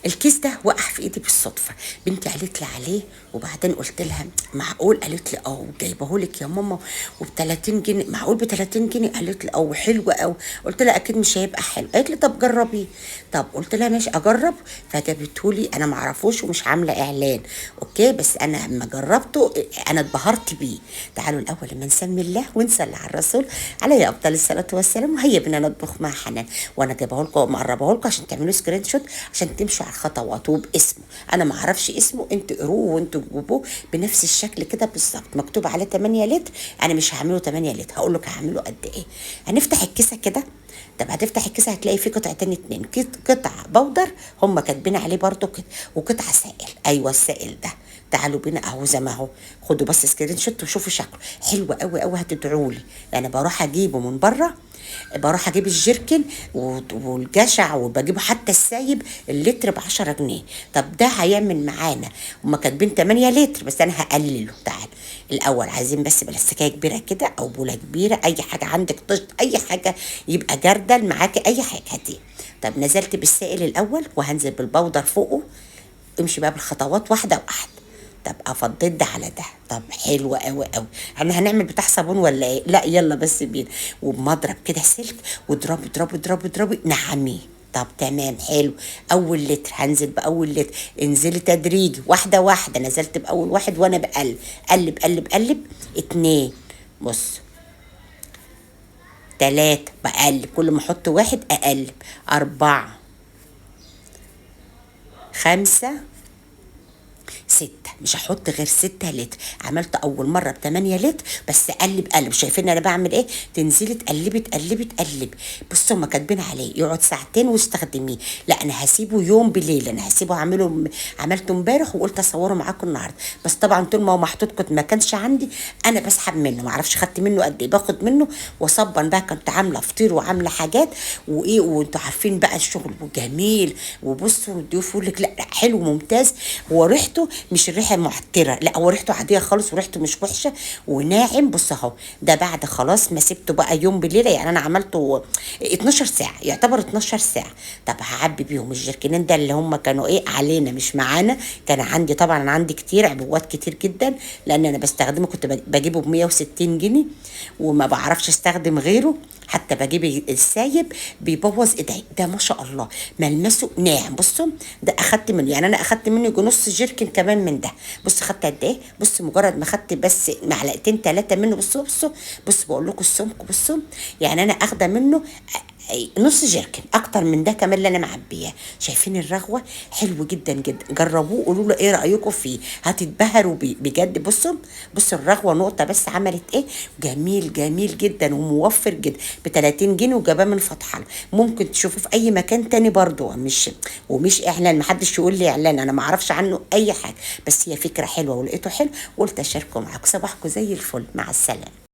الكيس ده وقع في ايدي بالصدفه. بنتي قالت لي عليه، وبعدين قلت لها معقول؟ قالت لي اه، جايبه لك يا ماما وب 30 جنيه. معقول ب 30 جنيه؟ قالت لي اه حلو قوي. قلت لها اكيد مش هيبقى حلو. قالت لي طب جربيه. طب قلت لها ماشي اجرب. فجابته لي، انا ما اعرفوش ومش عامله اعلان، اوكي، بس انا لما جربته انا اتبهرت بيه. تعالوا الاول لما نسمي الله ونصلي على الرسول عليه افضل الصلاه والسلام، وهيا بنا نطبخ مع حنان. وانا جايبه لكم مقربه لكم عشان تعملوا سكرين شوت، عشان تمشوا على الخطوات وباسمه. انا ما اعرفش اسمه، انتوا قروه وانتوا تجيبوه بنفس الشكل كده بالظبط، مكتوب عليه 8 لتر. انا مش هعمله 8 لتر، هقول لك هعمله قد ايه. هنفتح الكيسه كده. طب هتفتح الكيسه هتلاقي فيه قطعتين اتنين، قطعه بودر هم كاتبين عليه برضو كده، وقطعه سائل. ايوه السائل ده. تعالوا بينا اهو زي ما هو. خدوا بس سكرين شوت وشوفوا شكله حلو قوي قوي، هتدعوا لي. انا بروح اجيبه من بره، بروح اجيب الجيركن والجشع، وبجيبه حتى السايب اللتر ب10 جنيه. طب ده هيعمل معانا، هما كاتبين 8 لتر بس انا هقلله. تعال الاول عايزين بس بلاستيكيه كبيره كده او بوله كبيره، اي حاجه عندك طشت، اي حاجه يبقى جردل معاكي، اي حاجه هاتيه. طب نزلت بالسائل الاول وهنزل بالبودر فوقه. امشي بقى بالخطوات واحده واحده. طب افضيت ده على ده. طب حلو قوي قوي. احنا هنعمل بتاع صابون ولا ايه؟ لا يلا بس بينا. وبمضرب كده سلك واضربي اضربي اضربي اضربي نعميه. طب تمام حلو. اول لتر هنزل باول لتر، انزلي تدريجي واحده واحده. نزلت باول واحد وانا بقلب، قلب قلب قلب. اتنين، بص، تلاتة بقلب، كل ما احط واحد اقلب. اربعة، خمسة، ستة. مش هحط غير 6 لتر. عملت اول مرة ب8 لتر بس. قلب قلب. شايفين انا بعمل ايه؟ تنزلي تقلبي تقلبي تقلبي. بصوا هما كاتبين عليه يقعد ساعتين واستخدميه. لا انا هسيبه يوم بالليل، انا هسيبه اعمله. عملته امبارح وقلت اصوره معاكم النهارده، بس طبعا طول ما هو محطوط كنت ما كانش عندي. انا بسحب منه، ما اعرفش خدت منه قد ايه، باخد منه وصبا بقى. كنت عامله فطير وعامله حاجات وايه، وانتوا عارفين بقى الشغل وجميل. وبصوا الضيوف يقول لك لا لا حلو ممتاز. وريحته مش الريحه معتره، لا هو ريحته عاديه خالص وريحته مش وحشه وناعم. بص اهو. ده بعد خلاص ما سبته بقى يوم بالليل، يعني انا عملته 12 ساعه، يعتبر 12 ساعه. طب هعبي بيهم الجركنين ده اللي هم كانوا ايه علينا مش معانا. كان عندي طبعا، انا عندي كتير عبوات كتير جدا، لان انا بستخدمه، كنت بجيبه ب 160 جنيه وما بعرفش استخدم غيره. حتى بجيب السايب بيبوظ ايدي. ده ما شاء الله ملمسه ناعم. بصوا ده اخدت منه، يعني انا اخدت منه يجي نص جيركن كمان من ده. بص خدت قد ايه؟ بص مجرد ما خدت بس معلقتين 3 منه. بصوا بصوا بصوا بقول لكم السمك. بصوا يعني انا اخده منه نص جيركن، اكتر من ده كمان اللي انا معبياه. شايفين الرغوه؟ حلو جدا جدا. جربوه قولوا له ايه رايكم فيه، هتتبهروا بيه بجد. بصوا بصوا الرغوه نقطه بس عملت ايه. جميل جميل جدا وموفر جدا ب 30 جنيه وجاباه من فتح الله. ممكن تشوفوه في اي مكان تاني برضو، ومش اعلان، محدش يقول لي اعلان، انا ما اعرفش عنه اي حاجه، بس هي فكره حلوه ولقيته حلو، قلت اشاركه معاكم. صباحكم زي الفل، مع السلامه.